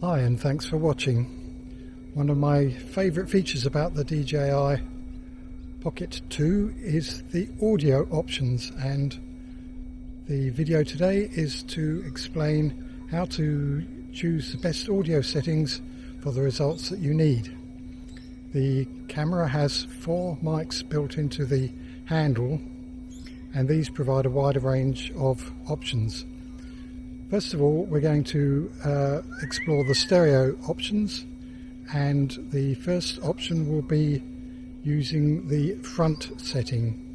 Hi, and thanks for watching. One of my favourite features about the DJI Pocket 2 is the audio options, and the video today is to explain how to choose the best audio settings for the results that you need. The camera has 4 mics built into the handle, and these provide a wider range of options. First of all, we're going to explore the stereo options, and the first option will be using the front setting.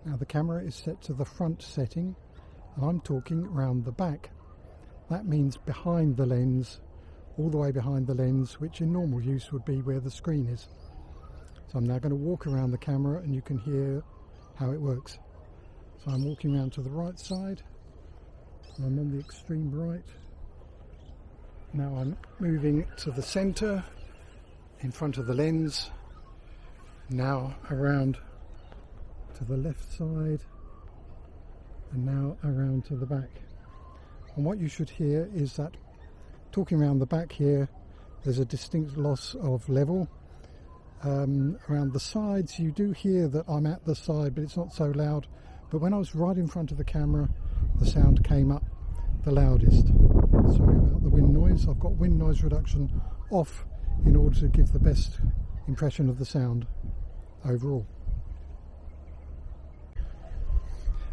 Now the camera is set to the front setting, and I'm talking around the back. That means behind the lens, all the way behind the lens, which in normal use would be where the screen is. So I'm now going to walk around the camera and you can hear how it works. So I'm walking around to the right side, I'm on the extreme right. Now I'm moving to the centre in front of the lens, now around to the left side, and now around to the back. And what you should hear is that talking around the back here, there's a distinct loss of level. Around the sides you do hear that I'm at the side, but it's not so loud. But when I was right in front of the camera, the sound came up the loudest. Sorry about the wind noise. I've got wind noise reduction off in order to give the best impression of the sound overall.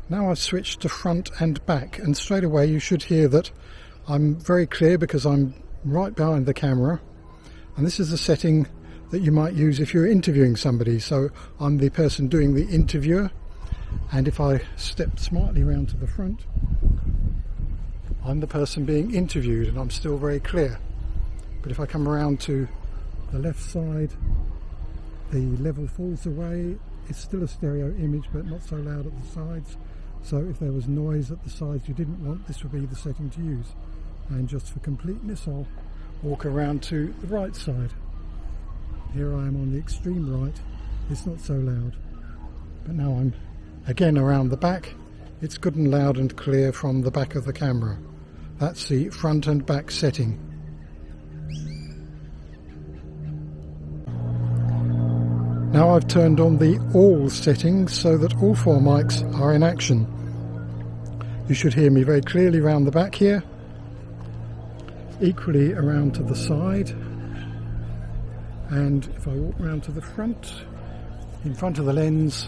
Now I've switched to front and back, and straight away you should hear that I'm very clear because I'm right behind the camera, and this is a setting that you might use if you're interviewing somebody. So I'm the person doing the interviewer, and if I step slightly around to the front, I'm the person being interviewed and I'm still very clear. But if I come around to the left side, the level falls away. It's still a stereo image, but not so loud at the sides. So if there was noise at the sides you didn't want, this would be the setting to use. And just for completeness, I'll walk around to the right side. Here I am on the extreme right. It's not so loud. But now I'm again around the back. It's good and loud and clear from the back of the camera. That's the front and back setting. Now I've turned on the all settings so that all 4 mics are in action. You should hear me very clearly around the back here, equally around to the side, and if I walk round to the front, in front of the lens,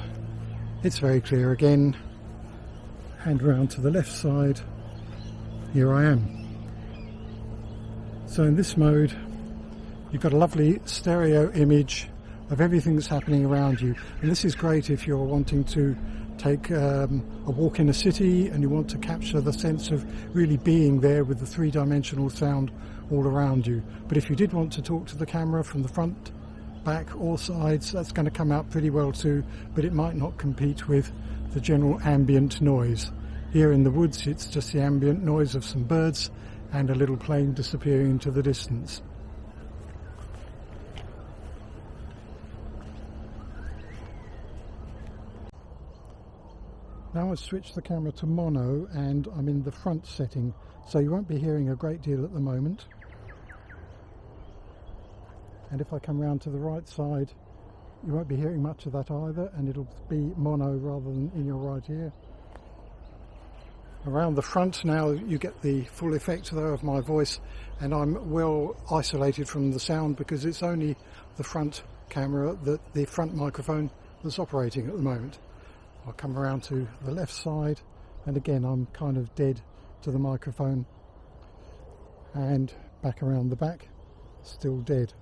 it's very clear again, and round to the left side, here I am. So in this mode you've got a lovely stereo image of everything that's happening around you, and this is great if you're wanting to take a walk in a city and you want to capture the sense of really being there with the 3-dimensional sound all around you. But if you did want to talk to the camera from the front, back or sides, that's going to come out pretty well too, but it might not compete with the general ambient noise. Here in the woods it's just the ambient noise of some birds and a little plane disappearing into the distance. Now I've switched the camera to mono and I'm in the front setting, so you won't be hearing a great deal at the moment. And if I come round to the right side, you won't be hearing much of that either, and it'll be mono rather than in your right ear. Around the front now you get the full effect though of my voice, and I'm well isolated from the sound because it's only the front camera, the front microphone that's operating at the moment. I'll come around to the left side, and again I'm kind of dead to the microphone, and back around the back, still dead.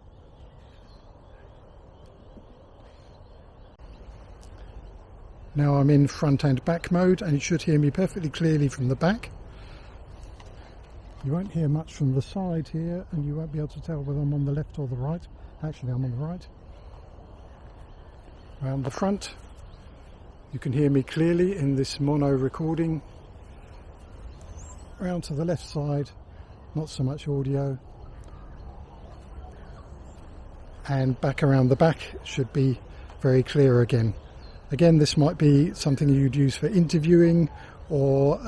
Now I'm in front and back mode, and you should hear me perfectly clearly from the back. You won't hear much from the side here, and you won't be able to tell whether I'm on the left or the right. Actually I'm on the right. Around the front, you can hear me clearly in this mono recording. Round to the left side, not so much audio. And back around the back should be very clear again. Again, this might be something you'd use for interviewing, or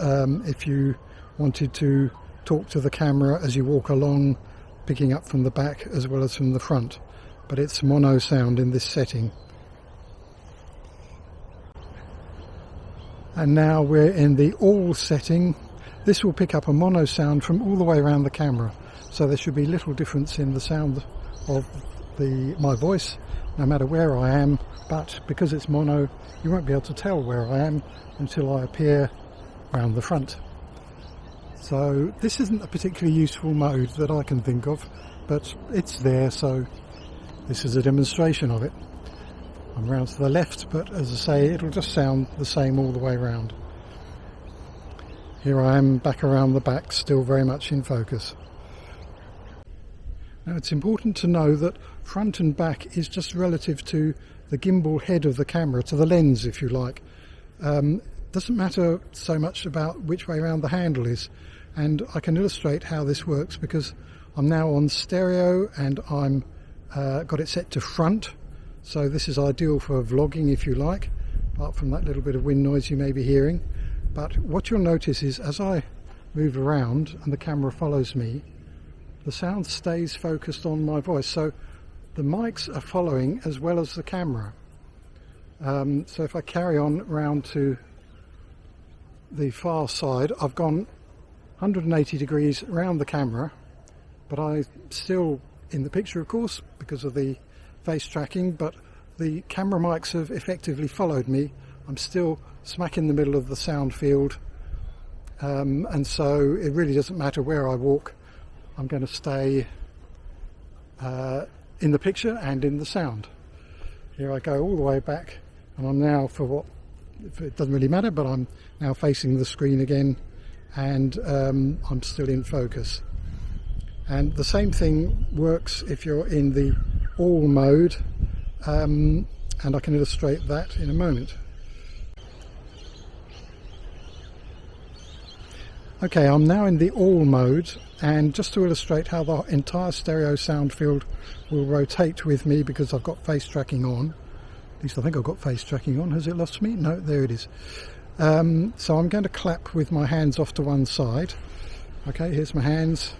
if you wanted to talk to the camera as you walk along, picking up from the back as well as from the front. But it's mono sound in this setting. And now we're in the all setting. This will pick up a mono sound from all the way around the camera, so there should be little difference in the sound of my voice no matter where I am, but because it's mono you won't be able to tell where I am until I appear around the front. So this isn't a particularly useful mode that I can think of, but it's there, so this is a demonstration of it. I'm round to the left, but as I say, it'll just sound the same all the way around. Here I am back around the back, still very much in focus. Now it's important to know that front and back is just relative to the gimbal head of the camera, to the lens if you like. Doesn't matter so much about which way around the handle is, and I can illustrate how this works because I'm now on stereo and I'm got it set to front, so this is ideal for vlogging if you like, apart from that little bit of wind noise you may be hearing. But what you'll notice is as I move around and the camera follows me, the sound stays focused on my voice, so the mics are following as well as the camera. So if I carry on round to the far side, I've gone 180 degrees around the camera, but I'm still in the picture of course because of the face tracking, but the camera mics have effectively followed me. I'm still smack in the middle of the sound field, and so it really doesn't matter where I walk. I'm going to stay in the picture and in the sound. Here I go all the way back, and I'm now, it doesn't really matter, but I'm now facing the screen again, and I'm still in focus. And the same thing works if you're in the all mode, and I can illustrate that in a moment. Okay, I'm now in the all mode, and just to illustrate how the entire stereo sound field will rotate with me because I've got face tracking on. At least I think I've got face tracking on. Has it lost me? No, there it is. So I'm going to clap with my hands off to one side. Okay, here's my hands.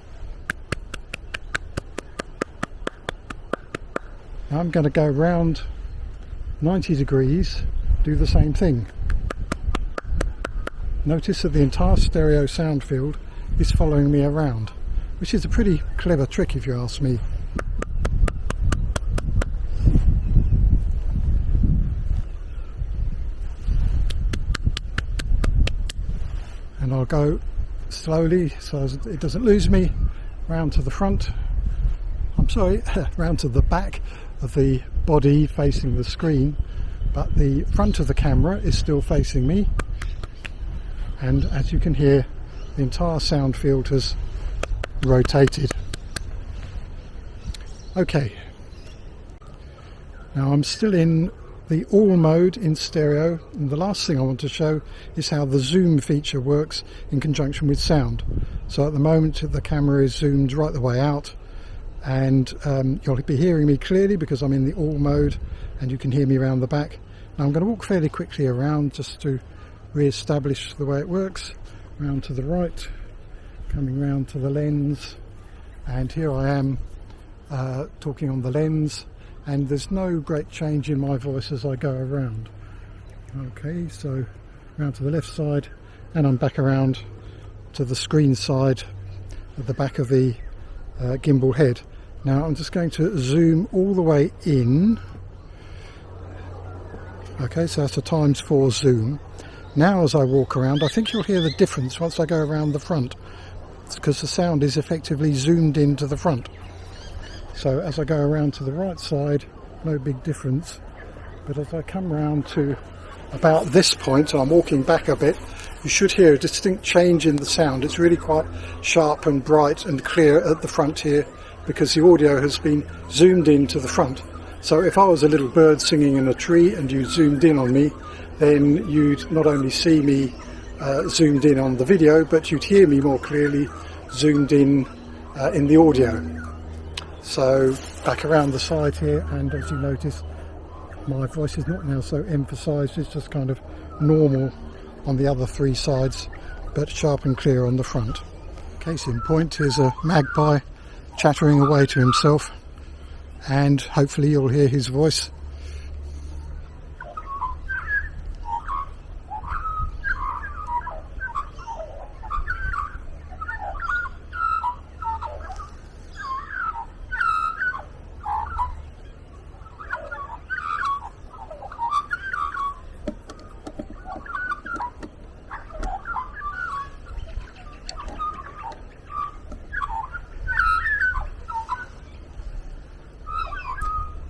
Now I'm going to go round 90 degrees, do the same thing. Notice that the entire stereo sound field is following me around, which is a pretty clever trick if you ask me. And I'll go slowly so it doesn't lose me, round to the front. I'm sorry, round to the back of the body facing the screen, but the front of the camera is still facing me. And as you can hear, the entire sound field has rotated. Okay, now I'm still in the all mode in stereo, and the last thing I want to show is how the zoom feature works in conjunction with sound. So at the moment the camera is zoomed right the way out, and you'll be hearing me clearly because I'm in the all mode and you can hear me around the back. Now I'm going to walk fairly quickly around just to re-establish the way it works. Round to the right, coming round to the lens, and here I am talking on the lens, and there's no great change in my voice as I go around. Okay, so round to the left side, and I'm back around to the screen side at the back of the gimbal head. Now I'm just going to zoom all the way in. Okay, so that's a ×4 zoom. Now as I walk around, I think you'll hear the difference once I go around the front. It's because the sound is effectively zoomed into the front. So as I go around to the right side, no big difference. But as I come round to about this point, and I'm walking back a bit, you should hear a distinct change in the sound. It's really quite sharp and bright and clear at the front here because the audio has been zoomed into the front. So if I was a little bird singing in a tree and you zoomed in on me, then you'd not only see me zoomed in on the video, but you'd hear me more clearly zoomed in the audio. So back around the side here, and as you notice, my voice is not now so emphasised, it's just kind of normal on the other three sides, but sharp and clear on the front. Case in point is a magpie chattering away to himself, and hopefully you'll hear his voice.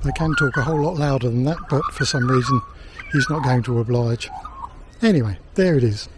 They can talk a whole lot louder than that, but for some reason he's not going to oblige. Anyway, there it is.